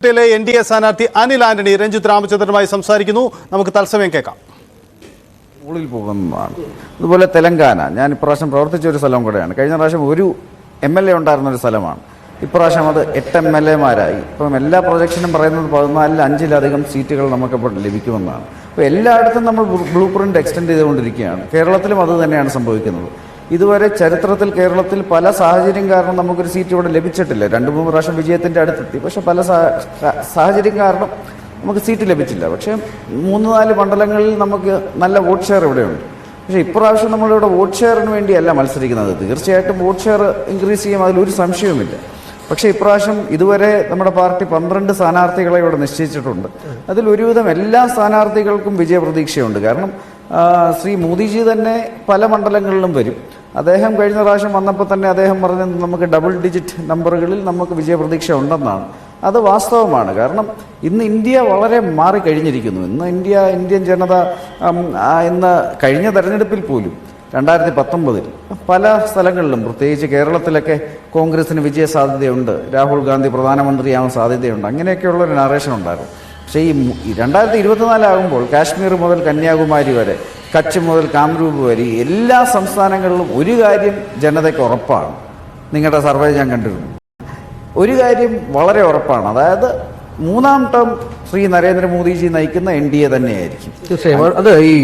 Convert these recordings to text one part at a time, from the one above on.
NDA സ്ഥാനാർത്ഥി അനിൽ ആന്റണി രഞ്ജിത്ത് രാമചന്ദ്രനുമായി സംസാരിക്കുന്നു. നമുക്ക് തത്സമയം കേൾക്കാം. സ്കൂളിൽ പോകുന്നതാണ്. അതുപോലെ തെലങ്കാന, ഞാൻ ഇപ്രാവശ്യം പ്രവർത്തിച്ച ഒരു സ്ഥലം കൂടെയാണ്. കഴിഞ്ഞ പ്രാവശ്യം ഒരു MLA ഉണ്ടായിരുന്ന ഒരു സ്ഥലമാണ്. ഇപ്രാവശ്യം അത് 8 MLA-മാരായി. ഇപ്പം എല്ലാ പ്രൊജക്ഷനും പറയുന്നത് 14-ൽ 5-ലധികം സീറ്റുകൾ നമുക്കിപ്പോൾ ലഭിക്കുമെന്നാണ്. അപ്പോൾ എല്ലായിടത്തും നമ്മൾ ബ്ലൂ പ്രിന്റ് എക്സ്റ്റെൻഡ് ചെയ്തുകൊണ്ടിരിക്കുകയാണ്. കേരളത്തിലും അത് തന്നെയാണ് സംഭവിക്കുന്നത്. ഇതുവരെ ചരിത്രത്തിൽ കേരളത്തിൽ പല സാഹചര്യം കാരണം നമുക്കൊരു സീറ്റ് ഇവിടെ ലഭിച്ചിട്ടില്ല. 2-3 പ്രാവശ്യം വിജയത്തിൻ്റെ അടുത്തെത്തി. പക്ഷെ പല സാഹചര്യം കാരണം നമുക്ക് സീറ്റ് ലഭിച്ചില്ല. പക്ഷേ 3-4 മണ്ഡലങ്ങളിൽ നമുക്ക് നല്ല വോട്ട് ഷെയർ ഇവിടെയുണ്ട്. പക്ഷേ ഇപ്രാവശ്യം നമ്മളിവിടെ വോട്ട് ഷെയറിന് വേണ്ടിയല്ല മത്സരിക്കുന്നത്. തീർച്ചയായിട്ടും വോട്ട് ഷെയർ ഇൻക്രീസ് ചെയ്യും, അതിലൊരു സംശയവുമില്ല. പക്ഷേ ഇപ്രാവശ്യം ഇതുവരെ നമ്മുടെ പാർട്ടി 12 സ്ഥാനാർത്ഥികളെ ഇവിടെ നിശ്ചയിച്ചിട്ടുണ്ട്. അതിൽ ഒരുവിധം എല്ലാ സ്ഥാനാർത്ഥികൾക്കും വിജയപ്രതീക്ഷയുണ്ട്. കാരണം ശ്രീ മോദിജി തന്നെ പല മണ്ഡലങ്ങളിലും വരും. അദ്ദേഹം കഴിഞ്ഞ പ്രാവശ്യം വന്നപ്പോൾ തന്നെ അദ്ദേഹം പറഞ്ഞത് നമുക്ക് ഡബിൾ ഡിജിറ്റ് നമ്പറുകളിൽ നമുക്ക് വിജയപ്രതീക്ഷ ഉണ്ടെന്നാണ്. അത് വാസ്തവമാണ്. കാരണം ഇന്ന് ഇന്ത്യ വളരെ മാറിക്കഴിഞ്ഞിരിക്കുന്നു. ഇന്ന് ഇന്ത്യൻ ജനത ഇന്ന് കഴിഞ്ഞ തെരഞ്ഞെടുപ്പിൽ പോലും 2019-ൽ പല സ്ഥലങ്ങളിലും, പ്രത്യേകിച്ച് കേരളത്തിലൊക്കെ കോൺഗ്രസിന് വിജയ സാധ്യതയുണ്ട്, രാഹുൽ ഗാന്ധി പ്രധാനമന്ത്രിയാവാൻ സാധ്യതയുണ്ട്, അങ്ങനെയൊക്കെയുള്ളൊരു നറേഷൻ ഉണ്ടായിരുന്നു. പക്ഷേ ഈ 2024 ആകുമ്പോൾ കാശ്മീർ മുതൽ കന്യാകുമാരി വരെ, കച്ച് മുതൽ കാംരൂപ് വരെ എല്ലാ സംസ്ഥാനങ്ങളിലും ഒരു കാര്യം ജനതയ്ക്ക് ഉറപ്പാണ്. നിങ്ങളുടെ സർവേ ഞാൻ കണ്ടിരുന്നു. ഒരു കാര്യം വളരെ ഉറപ്പാണ്, അതായത് 3ാം ടേം ശ്രീ നരേന്ദ്രമോദിജി നയിക്കുന്ന NDA തന്നെയായിരിക്കും. തീർച്ചയായും അത് ഈ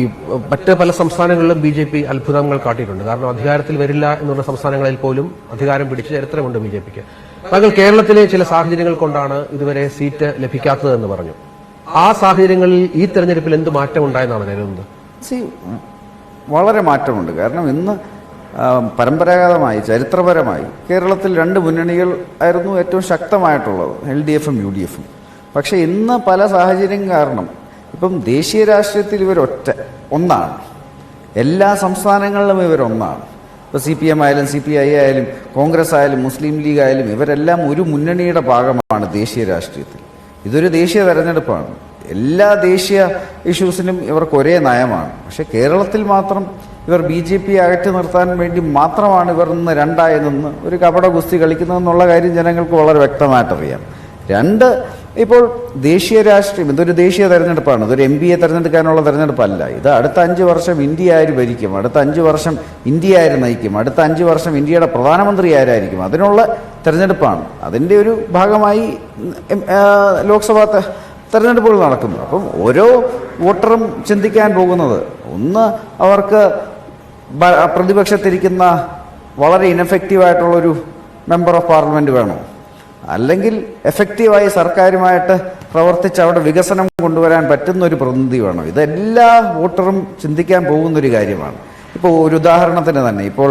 മറ്റ് പല സംസ്ഥാനങ്ങളിലും BJP അത്ഭുതങ്ങൾ കാട്ടിയിട്ടുണ്ട്. കാരണം അധികാരത്തിൽ വരില്ല എന്നുള്ള സംസ്ഥാനങ്ങളിൽ പോലും അധികാരം പിടിച്ച ചരിത്രമുണ്ട് BJPക്ക്. താങ്കൾ കേരളത്തിലെ ചില സാഹചര്യങ്ങൾ കൊണ്ടാണ് ഇതുവരെ സീറ്റ് ലഭിക്കാത്തതെന്ന് പറഞ്ഞു. ആ സാഹചര്യങ്ങളിൽ ഈ തെരഞ്ഞെടുപ്പിൽ എന്ത് മാറ്റം ഉണ്ടായെന്നാണ് കരുതുന്നത്? വളരെ മാറ്റമുണ്ട്. കാരണം ഇന്ന് പരമ്പരാഗതമായി ചരിത്രപരമായി കേരളത്തിൽ 2 മുന്നണികൾ ആയിരുന്നു ഏറ്റവും ശക്തമായിട്ടുള്ളത്, LDF-ഉം UDF-ഉം. പക്ഷേ ഇന്ന് പല സാഹചര്യം കാരണം ഇപ്പം ദേശീയ രാഷ്ട്രീയത്തിൽ ഒന്നാണ്. എല്ലാ സംസ്ഥാനങ്ങളിലും ഇവരൊന്നാണ്. ഇപ്പോൾ CPM ആയാലും CPI ആയാലും കോൺഗ്രസ് ആയാലും മുസ്ലിം ലീഗ് ആയാലും ഇവരെല്ലാം ഒരു മുന്നണിയുടെ ഭാഗമാണ് ദേശീയ രാഷ്ട്രീയത്തിൽ. ഇതൊരു ദേശീയ തെരഞ്ഞെടുപ്പാണ്. എല്ലാ ദേശീയ ഇഷ്യൂസിനും ഇവർക്ക് ഒരേ നയമാണ്. പക്ഷേ കേരളത്തിൽ മാത്രം ഇവർ BJP അകറ്റി നിർത്താൻ വേണ്ടി മാത്രമാണ് ഇവർ ഇന്ന് 2ആയി നിന്ന് ഒരു കപട ഗുസ്തി കളിക്കുന്നതെന്നുള്ള കാര്യം ജനങ്ങൾക്ക് വളരെ വ്യക്തമായിട്ടറിയാം. ഇപ്പോൾ ദേശീയ രാഷ്ട്രീയം, ഇതൊരു ദേശീയ തെരഞ്ഞെടുപ്പാണ്. ഇതൊരു MPയെ തിരഞ്ഞെടുക്കാനുള്ള തെരഞ്ഞെടുപ്പല്ല. ഇത് അടുത്ത 5 വർഷം ഇന്ത്യ ആര് ഭരിക്കും, അടുത്ത 5 വർഷം ഇന്ത്യ ആര് നയിക്കും, അടുത്ത 5 വർഷം ഇന്ത്യയുടെ പ്രധാനമന്ത്രി ആരായിരിക്കും, അതിനുള്ള തെരഞ്ഞെടുപ്പാണ്. അതിൻ്റെ ഒരു ഭാഗമായി ലോക്സഭാ തെരഞ്ഞെടുപ്പുകൾ നടക്കുന്നു. അപ്പം ഓരോ വോട്ടറും ചിന്തിക്കാൻ പോകുന്നത്, ഒന്ന് അവർക്ക് പ്രതിപക്ഷത്തിരിക്കുന്ന വളരെ ഇൻഎഫക്റ്റീവായിട്ടുള്ളൊരു മെമ്പർ ഓഫ് പാർലമെൻറ്റ് വേണോ, അല്ലെങ്കിൽ എഫക്റ്റീവായി സർക്കാരുമായിട്ട് പ്രവർത്തിച്ച് അവിടെ വികസനം കൊണ്ടുവരാൻ പറ്റുന്ന ഒരു പ്രതിനിധി വേണോ. ഇതെല്ലാ വോട്ടറും ചിന്തിക്കാൻ പോകുന്നൊരു കാര്യമാണ്. ഇപ്പോൾ ഒരു ഉദാഹരണത്തിന് തന്നെ, ഇപ്പോൾ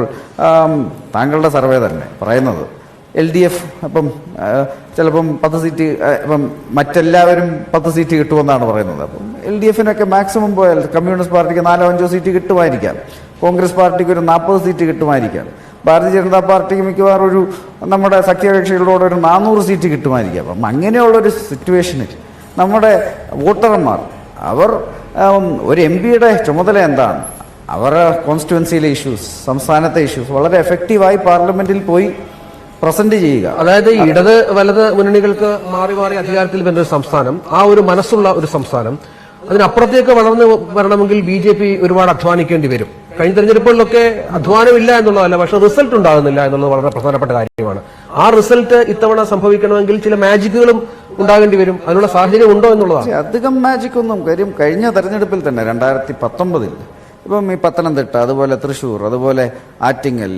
താങ്കളുടെ സർവേ തന്നെ പറയുന്നത് LDF അപ്പം ചിലപ്പം 10 സീറ്റ്, ഇപ്പം മറ്റെല്ലാവരും 10 സീറ്റ് കിട്ടുമെന്നാണ് പറയുന്നത്. അപ്പം LDF-നൊക്കെ മാക്സിമം പോയാൽ കമ്മ്യൂണിസ്റ്റ് പാർട്ടിക്ക് 4-5 സീറ്റ് കിട്ടുമായിരിക്കാം, കോൺഗ്രസ് പാർട്ടിക്ക് ഒരു 40 സീറ്റ് കിട്ടുമായിരിക്കാം, ഭാരതീയ ജനതാ പാർട്ടിക്ക് മിക്കവാറും ഒരു നമ്മുടെ സഖ്യകക്ഷികളോട് ഒരു 400 സീറ്റ് കിട്ടുമായിരിക്കാം. അപ്പം അങ്ങനെയുള്ളൊരു സിറ്റുവേഷനിൽ നമ്മുടെ വോട്ടർമാർ അവർ ഒരു MPയുടെ ചുമതല എന്താണ്, അവരുടെ കോൺസ്റ്റിറ്റ്യുവൻസിയിലെ ഇഷ്യൂസ്, സംസ്ഥാനത്തെ ഇഷ്യൂസ് വളരെ എഫക്റ്റീവായി പാർലമെന്റിൽ പോയി പ്രസന്റ് ചെയ്യുക. അതായത് ഇടത് വലത് മുന്നണികൾക്ക് മാറി മാറി അധികാരത്തിൽ വരുന്ന ഒരു സംസ്ഥാനം, ആ ഒരു മനസ്സുള്ള ഒരു സംസ്ഥാനം, അതിനപ്പുറത്തേക്ക് വളർന്നു വരണമെങ്കിൽ BJP ഒരുപാട് അധ്വാനിക്കേണ്ടി വരും. കഴിഞ്ഞ തെരഞ്ഞെടുപ്പുകളിലൊക്കെ അധ്വാനമില്ല എന്നുള്ളതല്ല, പക്ഷെ റിസൾട്ട് ഉണ്ടാകുന്നില്ല എന്നുള്ളത് വളരെ പ്രധാനപ്പെട്ട കാര്യമാണ്. ആ റിസൾട്ട് ഇത്തവണ സംഭവിക്കണമെങ്കിൽ ചില മാജിക്കുകളും ഉണ്ടാകേണ്ടി വരും. അതിനുള്ള സാഹചര്യം ഉണ്ടോ എന്നുള്ളതാണ്. അധികം മാജിക് ഒന്നും കാര്യം കഴിഞ്ഞ തെരഞ്ഞെടുപ്പിൽ തന്നെ 2019 ഇപ്പം ഈ പത്തനംതിട്ട, അതുപോലെ തൃശ്ശൂർ, അതുപോലെ ആറ്റിങ്ങൽ,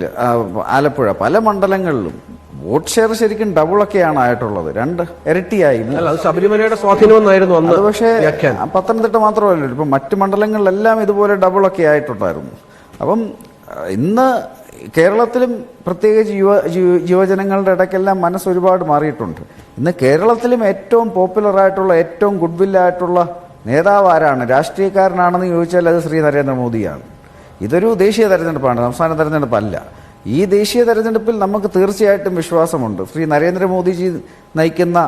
ആലപ്പുഴ പല മണ്ഡലങ്ങളിലും വോട്ട് ഷെയർ ശരിക്കും ഡബിളൊക്കെയാണ് ആയിട്ടുള്ളത്, 2 ഇരട്ടിയായി. ശബരിമലയുടെ സ്വാധീനമെന്നായിരുന്നു അന്ന്. അത് പക്ഷേ പത്തനംതിട്ട മാത്രമല്ലല്ലോ, ഇപ്പം മറ്റ് മണ്ഡലങ്ങളിലെല്ലാം ഇതുപോലെ ഡബിളൊക്കെ ആയിട്ടുണ്ടായിരുന്നു. അപ്പം ഇന്ന് കേരളത്തിലും പ്രത്യേകിച്ച് യുവജനങ്ങളുടെ ഇടയ്ക്കെല്ലാം മനസ്സ് ഒരുപാട് മാറിയിട്ടുണ്ട്. ഇന്ന് കേരളത്തിലും ഏറ്റവും പോപ്പുലറായിട്ടുള്ള, ഏറ്റവും ഗുഡ് വില്ലായിട്ടുള്ള നേതാവ് ആരാണ്, രാഷ്ട്രീയക്കാരനാണെന്ന് ചോദിച്ചാൽ അത് ശ്രീ നരേന്ദ്രമോദിയാണ്. ഇതൊരു ദേശീയ തെരഞ്ഞെടുപ്പാണ്, സംസ്ഥാന തെരഞ്ഞെടുപ്പല്ല. ഈ ദേശീയ തെരഞ്ഞെടുപ്പിൽ നമുക്ക് തീർച്ചയായിട്ടും വിശ്വാസമുണ്ട്. ശ്രീ നരേന്ദ്രമോദിജി നയിക്കുന്ന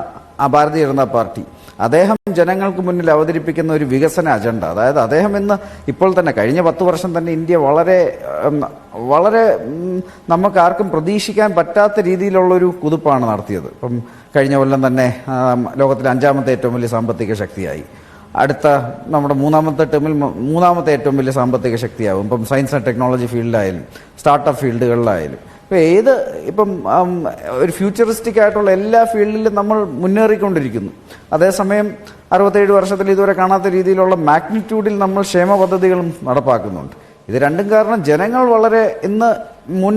ഭാരതീയ ജനതാ പാർട്ടി. അദ്ദേഹം ജനങ്ങൾക്ക് മുന്നിൽ അവതരിപ്പിക്കുന്ന ഒരു വികസന അജണ്ട, അതായത് അദ്ദേഹം ഇന്ന് ഇപ്പോൾ തന്നെ കഴിഞ്ഞ 10 വർഷം തന്നെ ഇന്ത്യ വളരെ നമുക്ക് ആർക്കും പ്രതീക്ഷിക്കാൻ പറ്റാത്ത രീതിയിലുള്ളൊരു കുതിപ്പാണ് നടത്തിയത്. ഇപ്പം കഴിഞ്ഞ കൊല്ലം തന്നെ ലോകത്തിലെ 5ാമത്തെ ഏറ്റവും വലിയ സാമ്പത്തിക ശക്തിയായി. അടുത്ത നമ്മുടെ മൂന്നാമത്തെ ഏറ്റവും വലിയ സാമ്പത്തിക ശക്തിയാവും. ഇപ്പം സയൻസ് ആൻഡ് ടെക്നോളജി ഫീൽഡിലായാലും സ്റ്റാർട്ടപ്പ് ഫീൽഡുകളിലായാലും ഇപ്പം ഒരു ഫ്യൂച്ചറിസ്റ്റിക് ആയിട്ടുള്ള എല്ലാ ഫീൽഡിലും നമ്മൾ മുന്നേറിക്കൊണ്ടിരിക്കുന്നു. അതേസമയം 67 വർഷത്തിൽ ഇതുവരെ കാണാത്ത രീതിയിലുള്ള മാഗ്നിറ്റ്യൂഡിൽ നമ്മൾ ക്ഷേമ പദ്ധതികളും നടപ്പാക്കുന്നുണ്ട്. ഇത് രണ്ടും കാരണം ജനങ്ങൾ വളരെ ഇന്ന് മുൻ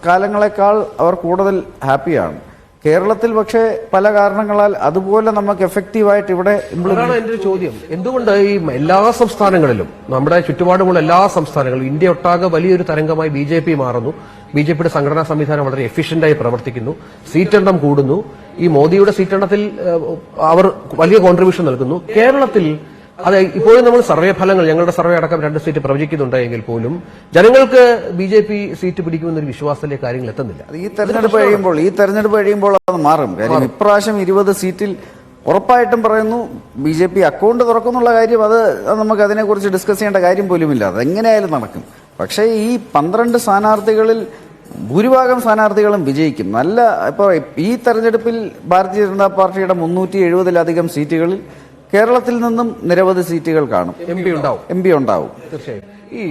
കാലങ്ങളെക്കാൾ അവർ കൂടുതൽ ഹാപ്പിയാണ്. കേരളത്തിൽ പക്ഷേ പല കാരണങ്ങളാൽ അതുപോലെ നമുക്ക് എഫക്റ്റീവായിട്ട് ഇവിടെ അതാണ് എന്റെ ഒരു ചോദ്യം. എന്തുകൊണ്ട് ഈ എല്ലാ സംസ്ഥാനങ്ങളിലും നമ്മുടെ ചുറ്റുപാടുമുള്ള എല്ലാ സംസ്ഥാനങ്ങളിലും ഇന്ത്യ ഒട്ടാകെ വലിയൊരു തരംഗമായി BJP മാറുന്നു, BJPയുടെ സംഘടനാ സംവിധാനം വളരെ എഫിഷ്യന്റായി പ്രവർത്തിക്കുന്നു, സീറ്റെണ്ണം കൂടുന്നു, ഈ മോദിയുടെ സീറ്റെണ്ണത്തിൽ അവർ വലിയ കോൺട്രിബ്യൂഷൻ നൽകുന്നു. കേരളത്തിൽ അതെ ഇപ്പോഴും നമ്മൾ സർവേ ഫലങ്ങൾ, ഞങ്ങളുടെ സർവേ അടക്കം 2 സീറ്റ് പ്രവചിക്കുന്നുണ്ടെങ്കിൽ പോലും ജനങ്ങൾക്ക് BJP സീറ്റ് പിടിക്കുമെന്നൊരു വിശ്വാസത്തിലേക്ക് കാര്യങ്ങൾ എത്തുന്നില്ല. ഈ തെരഞ്ഞെടുപ്പ് കഴിയുമ്പോൾ അത് മാറും. കാര്യം ഇപ്രാവശ്യം 20 സീറ്റിൽ ഉറപ്പായിട്ടും പറയുന്നു BJP അക്കൗണ്ട് തുറക്കുന്നുള്ള കാര്യം. അത് നമുക്ക് അതിനെക്കുറിച്ച് ഡിസ്കസ് ചെയ്യേണ്ട കാര്യം പോലുമില്ല, അതെങ്ങനെയായാലും നടക്കും. പക്ഷേ ഈ 12 സ്ഥാനാർത്ഥികളിൽ ഭൂരിഭാഗം സ്ഥാനാർത്ഥികളും വിജയിക്കും. ഇപ്പോൾ ഈ തെരഞ്ഞെടുപ്പിൽ ഭാരതീയ ജനതാ പാർട്ടിയുടെ 370-ലധികം സീറ്റുകളിൽ കേരളത്തിൽ നിന്നും നിരവധി സീറ്റുകൾ കാണും, MP ഉണ്ടാവും. MP ഉണ്ടാവും. തീർച്ചയായും ഈ